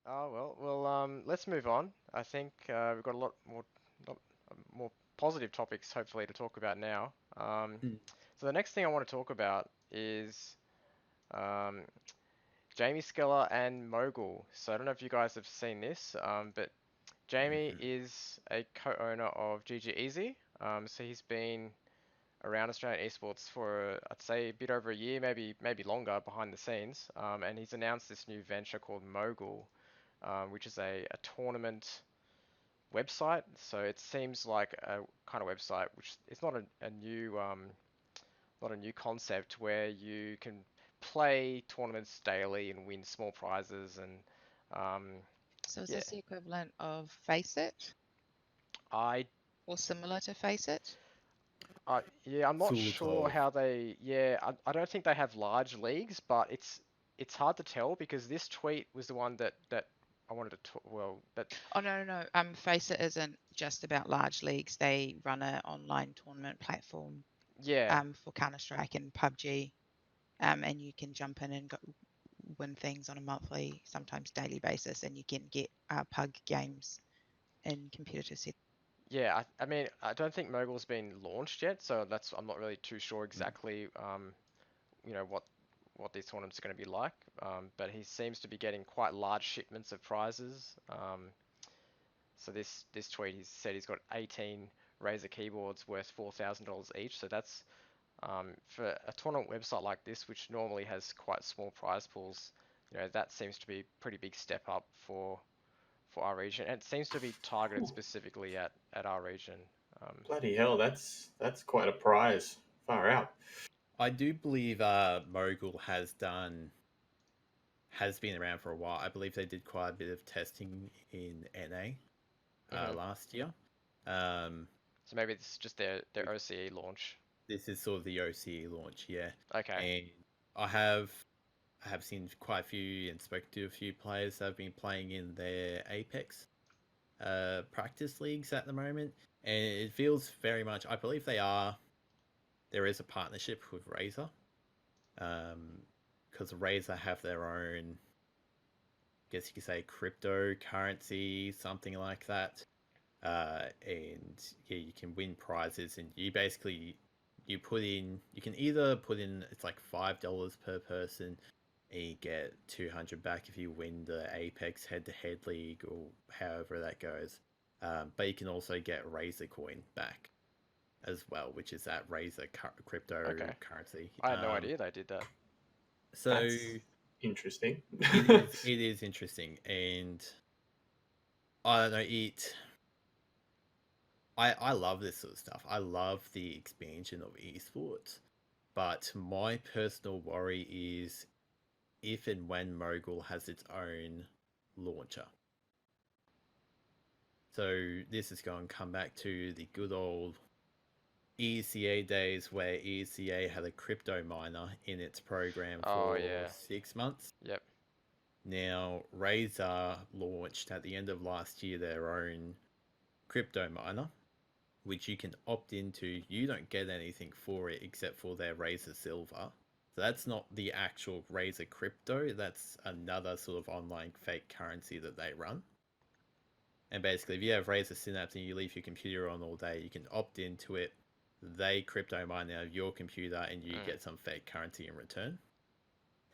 Let's move on. I think we've got a lot more, not, more positive topics, hopefully, to talk about now. Mm. So the next thing I want to talk about is um, Jamie Skeller and Mogul. So I don't know if you guys have seen this, but Jamie Mhm. is a co-owner of GG Easy. So he's been around Australian esports for I'd say a bit over a year, maybe longer behind the scenes. And he's announced this new venture called Mogul, which is a tournament website. So it seems like a kind of website which it's not a new concept where you can play tournaments daily and win small prizes and um, So is yeah, this the equivalent of Face It I or similar to Face It? yeah, I'm not Sort sure of. how they. Yeah, I don't think they have large leagues, but it's hard to tell because this tweet was the one that I wanted to well that Oh, no, no, no. Face It isn't just about large leagues. They run an online tournament platform yeah for Counter-Strike and PUBG. And you can jump in and win things on a monthly, sometimes daily basis, and you can get PUG games in competitive set. yeah I mean I don't think Mogul's been launched yet, so that's I'm not really too sure Mm. exactly what these tournaments are going to be like. But he seems to be getting quite large shipments of prizes. So this tweet he said he's got 18 Razer keyboards worth $4,000 each. So that's for a tournament website like this, which normally has quite small prize pools, that seems to be a pretty big step up for our region, and it seems to be targeted Ooh, specifically at our region. Um, bloody hell, that's quite a prize. Far out. I do believe Mogul has been around for a while. I believe they did quite a bit of testing in NA mhm. last year. Um, So maybe this is just their OCE launch. this is sort of the OCE launch, yeah. Okay. And I have I have seen quite a few and spoken to a few players that have been playing in their Apex practice leagues at the moment, and it feels very much. I believe there is a partnership with Razer, because Razer have their own, I guess you could say, cryptocurrency, something like that. And yeah, you can win prizes, and you can either put in, it's like $5 per person, and you get 200 back if you win the Apex head-to-head league or however that goes. But you can also get Razer coin back as well, which is that Razer Okay. cryptocurrency. I had no idea they did that. So That's interesting. it is interesting, and I don't know it. I love this sort of stuff. I love the expansion of esports, but my personal worry is if and when Mogul has its own launcher. So this is going to come back to the good old ECA days where ECA had a crypto miner in its program Oh for yeah. 6 months. Yep. Now, Razer launched at the end of last year their own crypto miner, which you can opt into. You don't get anything for it except for their Razer Silver. So that's not the actual Razer crypto, that's another sort of online fake currency that they run. And basically, if you have Razer Synapse and you leave your computer on all day, you can opt into it. They crypto mine out of your computer and you Mm. get some fake currency in return.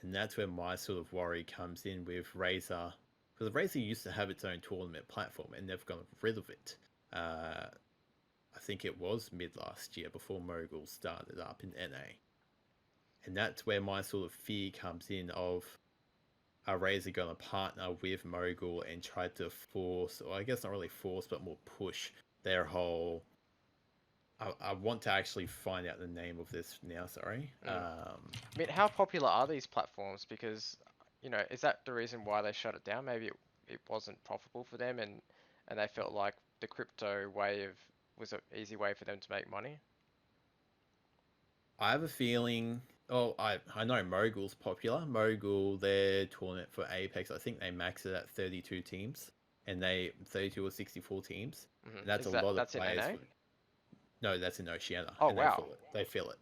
And that's where my sort of worry comes in with Razer. Because Razer used to have its own tournament platform and they've got rid of it. I think it was mid last year before Mogul started up in NA. And that's where my sort of fear comes in of, are Razer going to partner with Mogul and try to force, or I guess not really force, but more push their whole. I want to actually find out the name of this now. Sorry. Mm. I mean, how popular are these platforms? Because, is that the reason why they shut it down? Maybe it wasn't profitable for them, and they felt like the crypto way of was an easy way for them to make money. I have a feeling. Oh, I know Mogul's popular. Mogul, their tournament for Apex, I think they max it at 32 teams, and they 32 or 64 teams, and that's Is a lot of that's in players. NA? No, that's in Oceania, Oh and they wow, fill it. They fill it.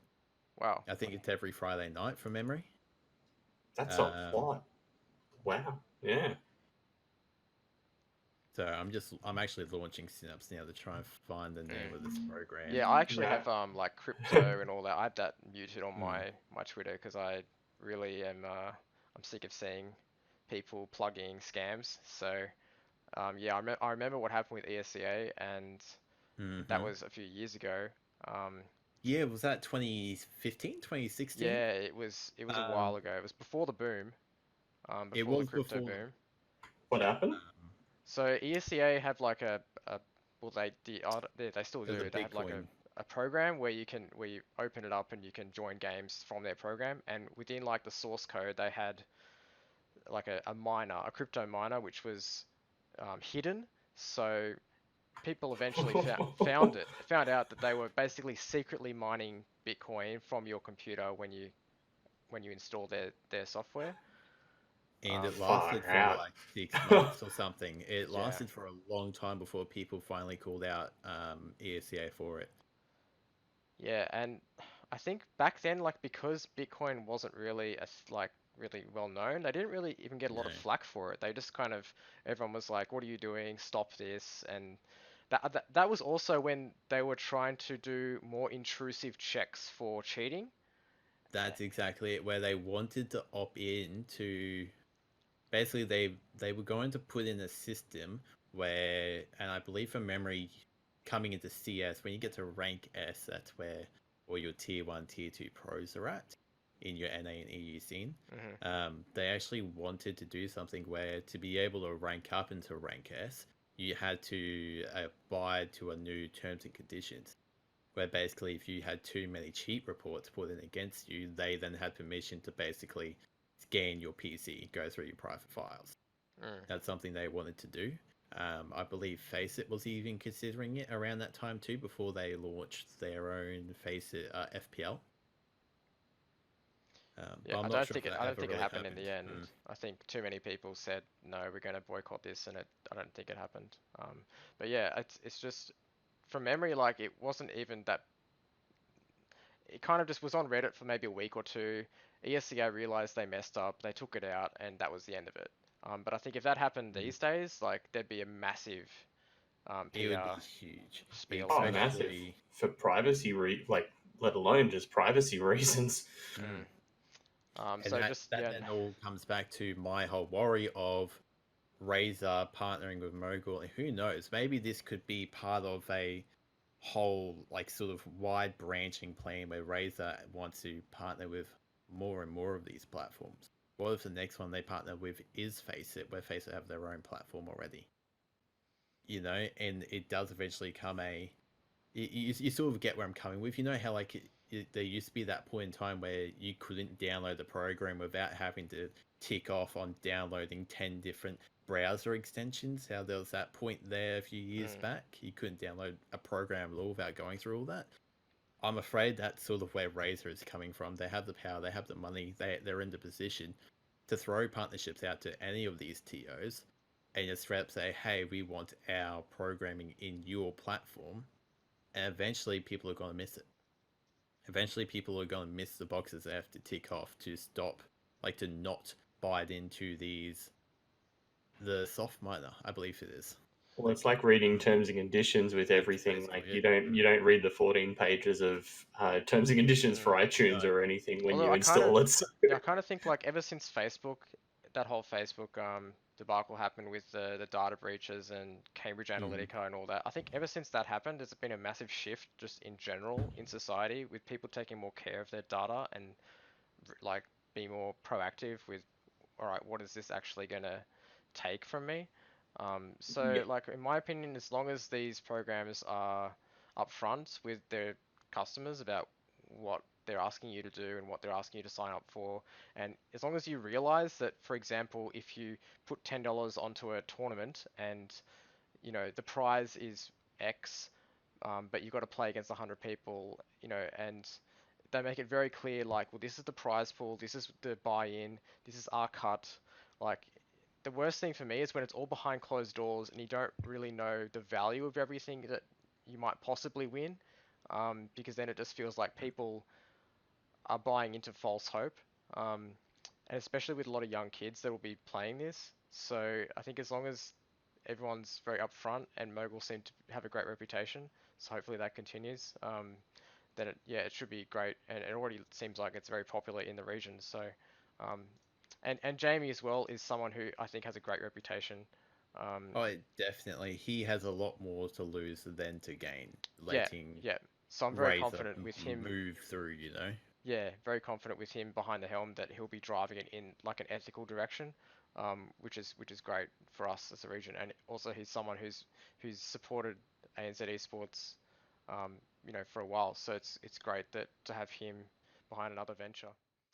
wow. I think it's every Friday night from memory. That's a Um, lot. Wow. Yeah. So I'm actually launching Synapse now to try and find the name of this program. Yeah, I actually Yeah. have like crypto and all that. I have that muted on Mm. my Twitter because I really am I'm sick of seeing people plugging scams. So yeah, I remember what happened with ESCA, and that Hmm. was a few years ago. Um, Yeah, was that 2015, 2016? yeah, it was a while Um, ago. It was before the boom, it before the was crypto before. boom. What happened? So ESCA had like a well they still There's a do. They have like Bitcoin. a program where you open it up and you can join games from their program, and within like the source code they had like a miner, a crypto miner, which was hidden. So people eventually found out that they were basically secretly mining Bitcoin from your computer when you install their software. And it Far lasted for out. like 6 months or something. It Yeah, lasted for a long time before people finally called out ESCA for it. yeah, and I think back then, like because Bitcoin wasn't really like really well known, they didn't really even get a No, lot of flack for it. They just kind of everyone was like, "What are you doing? Stop this!" And that was also when they were trying to do more intrusive checks for cheating. that's exactly it. Where they wanted to opt in to basically they were going to put in a system where, and I believe from memory, coming into CS, when you get to rank S, that's where all your tier 1 tier 2 pros are at in your NA and EU scene. Hmm. They actually wanted to do something where to be able to rank up into rank S, you had to abide to a new terms and conditions, where basically if you had too many cheat reports put in against you, they then had permission to basically scan your PC, go through your private files. Mm. That's something they wanted to do. I believe Faceit was even considering it around that time too, before they launched their own Faceit FPL. Yeah, But I'm not sure if that I don't ever think it really happened in happened. the end. I think too many people said no, we're going to boycott this, and I don't think it happened. But yeah, it's just from memory, like it wasn't even that. It kind of just was on Reddit for maybe a week or two. ESCA realized they messed up, they took it out, and that was the end of it. But I think if that happened Mm. these days, like there'd be a massive It would be PR huge, spiel Oh, about it. massive. especially. For privacy like, let alone just privacy reasons. Mm. Mm. And So that just that yeah, then all comes back to my whole worry of Razer partnering with Mogul. And who knows? Maybe this could be part of a whole, like, sort of wide branching plan where Razer wants to partner with more and more of these platforms. What if the next one they partner with is Faceit, where Faceit have their own platform already? And it does eventually come you sort of get where I'm coming with. You know how like there used to be that point in time where you couldn't download the program without having to tick off on downloading 10 different browser extensions. How there was that point there a few years mm, back. You couldn't download a program at all without going through all that. I'm afraid that's sort of where Razer is coming from. They have the power, they have the money, they're in the position to throw partnerships out to any of these TOs and just straight up say, hey, we want our programming in your platform, and eventually people are going to miss it. Eventually people are going to miss the boxes they have to tick off to stop, like to not bite into the soft miner, I believe it is. Well, it's like reading terms and conditions with That's everything. basically Like it. you don't read the 14 pages of terms and conditions for mm. iTunes No. or anything when Although you install it. So, I kind of think like ever since Facebook, that whole Facebook debacle happened with the data breaches and Cambridge Mm. Analytica and all that. I think ever since that happened, there's been a massive shift just in general in society with people taking more care of their data and like be more proactive with, all right, what is this actually gonna take from me? So yeah. like in my opinion, as long as these programs are upfront with their customers about what they're asking you to do and what they're asking you to sign up for, and as long as you realize that, for example, if you put $10 onto a tournament and the prize is X, but you've got to play against 100 people, and they make it very clear, like, well, this is the prize pool, this is the buy-in, this is our cut. Like, the worst thing for me is when it's all behind closed doors and you don't really know the value of everything that you might possibly win, because then it just feels like people are buying into false hope, and especially with a lot of young kids that will be playing this. So I think as long as everyone's very upfront, and Mogul seem to have a great reputation. So hopefully that continues. Then it should be great, and it already seems like it's very popular in the region. So, and Jamie as well is someone who I think has a great reputation. Oh, definitely. He has a lot more to lose than to gain, Yeah, letting yeah. So I'm very Razor confident with him. move through, you know? Yeah, very confident with him behind the helm that he'll be driving it in like an ethical direction, which is great for us as a region. And also he's someone who's supported ANZ Esports, for a while. So it's great that to have him behind another venture.